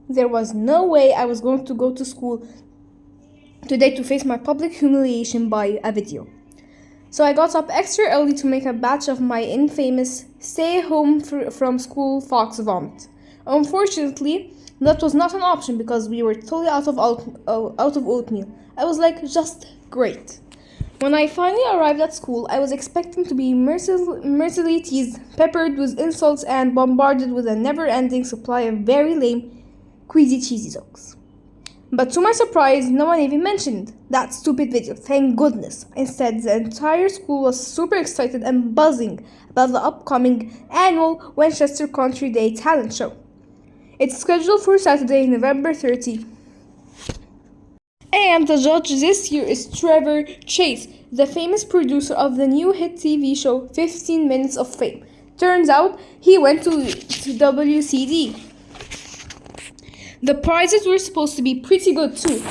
There was no way I was going to go to school today to face my public humiliation by a video. So I got up extra early to make a batch of my infamous stay home from school fox vomit. Unfortunately, that was not an option because we were totally out of oatmeal. I was like, just great. When I finally arrived at school, I was expecting to be mercilessly teased, peppered with insults, and bombarded with a never-ending supply of very lame, queasy cheesy jokes. But to my surprise, no one even mentioned that stupid video, thank goodness. Instead, the entire school was super excited and buzzing about the upcoming annual Winchester Country Day talent show. It's scheduled for Saturday, November 30. And the judge this year is Trevor Chase, the famous producer of the new hit TV show 15 Minutes of Fame. Turns out he went to WCD. The prizes were supposed to be pretty good too,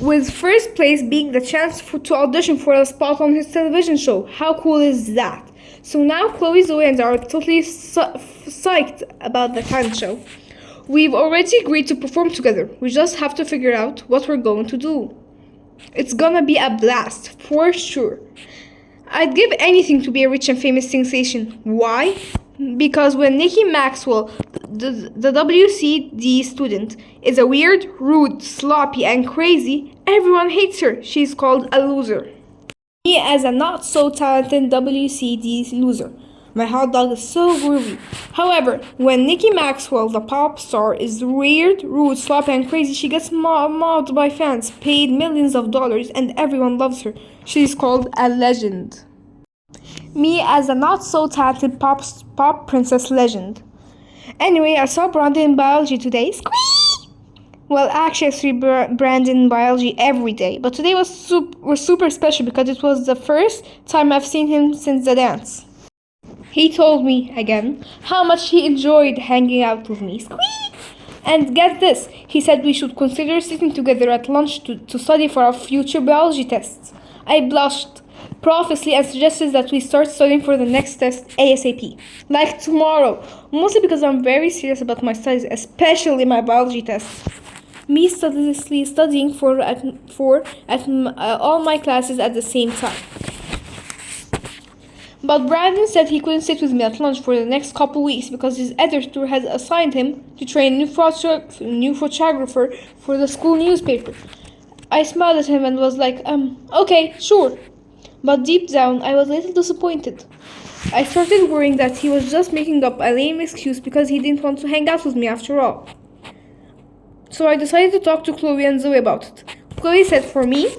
with first place being the chance to audition for a spot on his television show. How cool is that? So now Chloe, Zoe, and I are totally psyched about the talent show. We've already agreed to perform together. We just have to figure out what we're going to do. It's gonna be a blast, for sure. I'd give anything to be a rich and famous sensation. Why? Because when Nikki Maxwell, the WCD student, is a weird, rude, sloppy, and crazy, everyone hates her. She's called a loser. Me as a not-so-talented WCD loser. My hot dog is so groovy. However, when Nikki Maxwell, the pop star, is weird, rude, sloppy, and crazy, she gets mobbed by fans, paid millions of dollars, and everyone loves her. She's called a legend. Me as a not-so-talented pop princess legend. Anyway, I saw Brandon in biology today. Squee! Well, actually, I see Brandon in biology every day, but today was super special because it was the first time I've seen him since the dance. He told me, again, how much he enjoyed hanging out with me. Squee! And get this, he said we should consider sitting together at lunch to study for our future biology tests. I blushed profusely and suggested that we start studying for the next test ASAP. Like tomorrow. Mostly because I'm very serious about my studies, especially my biology tests. Me studiously studying for all my classes at the same time. But Brandon said he couldn't sit with me at lunch for the next couple weeks because his editor has assigned him to train a new photographer for the school newspaper. I smiled at him and was like, okay, sure. But deep down, I was a little disappointed. I started worrying that he was just making up a lame excuse because he didn't want to hang out with me after all. So I decided to talk to Chloe and Zoe about it. Chloe said for me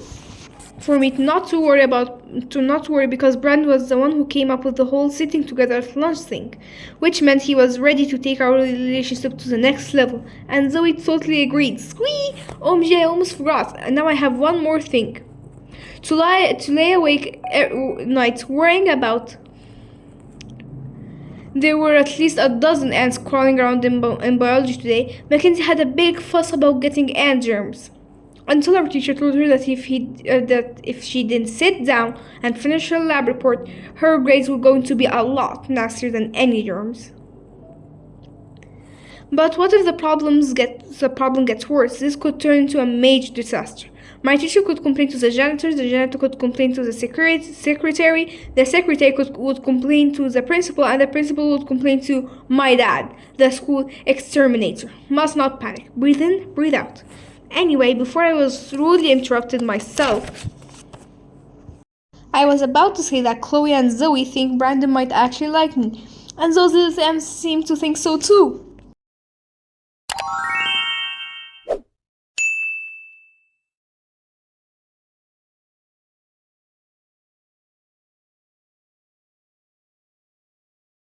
not to worry because Brandon was the one who came up with the whole sitting together at lunch thing, which meant he was ready to take our relationship to the next level. And Zoe totally agreed. Squee! OMG, I almost forgot. And now I have one more thing. To lay awake nights worrying about. There were at least a dozen ants crawling around in biology today. Mackenzie had a big fuss about getting ant germs. Until our teacher told her that if she didn't sit down and finish her lab report, her grades were going to be a lot nastier than any germs. But what if the problem gets worse? This could turn into a major disaster. My teacher could complain to the janitor could complain to the secretary, the secretary would complain to the principal, and the principal would complain to my dad, the school exterminator. Must not panic. Breathe in, breathe out. Anyway, before I was rudely interrupted myself, I was about to say that Chloe and Zoe think Brandon might actually like me, and those little ants seem to think so too.